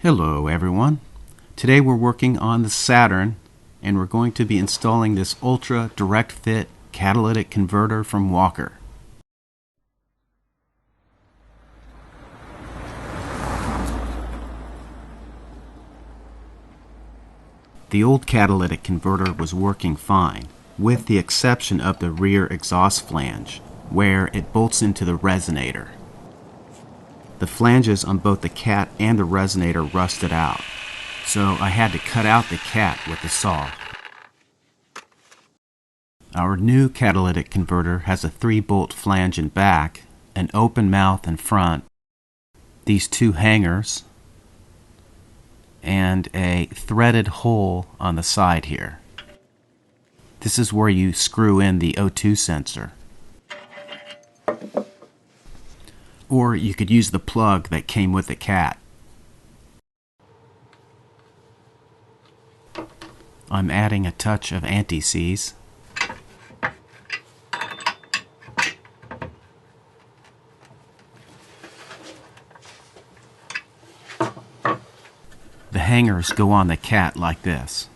Hello everyone. Today we're working on the Saturn and we're going to be installing this ultra direct fit catalytic converter from Walker. The old catalytic converter was working fine, with the exception of the rear exhaust flange, where it bolts into the resonator. The flanges on both the cat and the resonator rusted out, so I had to cut out the cat with the saw. Our new catalytic converter has a 3-bolt flange in back, an open mouth in front, these 2 hangers, and a threaded hole on the side here. This is where you screw in the O2 sensor. Or you could use the plug that came with the cat. I'm adding a touch of anti-seize. The hangers go on the cat like this.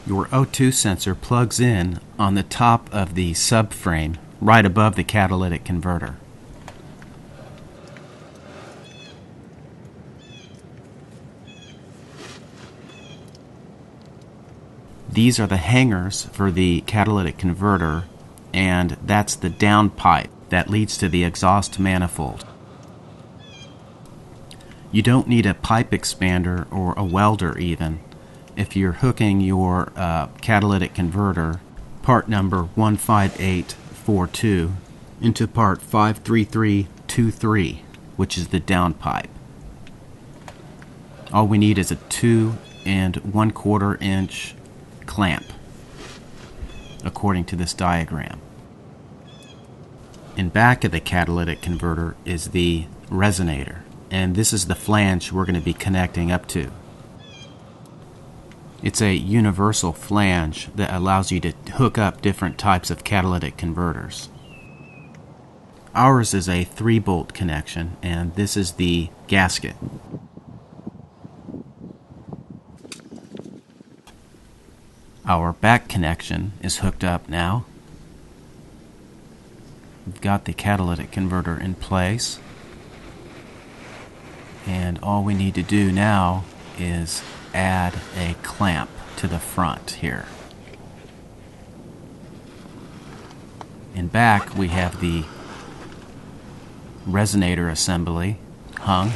Your O2 sensor plugs in on the top of the subframe right above the catalytic converter. These are the hangers for the catalytic converter, and that's the down pipe that leads to the exhaust manifold. You don't need a pipe expander or a welder even if you're hooking your catalytic converter, part number 15842, into part 53323, which is the down pipe. All we need is a 2 1/4 inch clamp, according to this diagram. In back of the catalytic converter is the resonator, and this is the flange we're going to be connecting up to. It's a universal flange that allows you to hook up different types of catalytic converters. Ours is a 3-bolt connection, and this is the gasket. Our back connection is hooked up now. We've got the catalytic converter in place, and all we need to do now is add a clamp to the front here. In back we have the resonator assembly hung.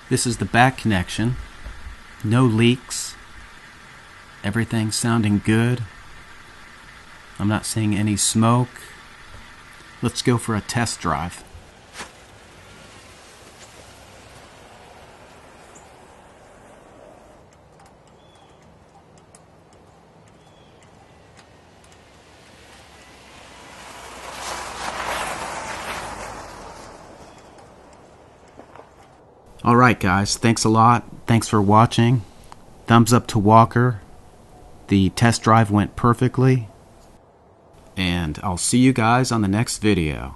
This is the back connection. No leaks. Everything's sounding good. I'm not seeing any smoke. Let's go for a test drive. Alright guys, thanks a lot. Thanks for watching. Thumbs up to Walker. The test drive went perfectly. And I'll see you guys on the next video.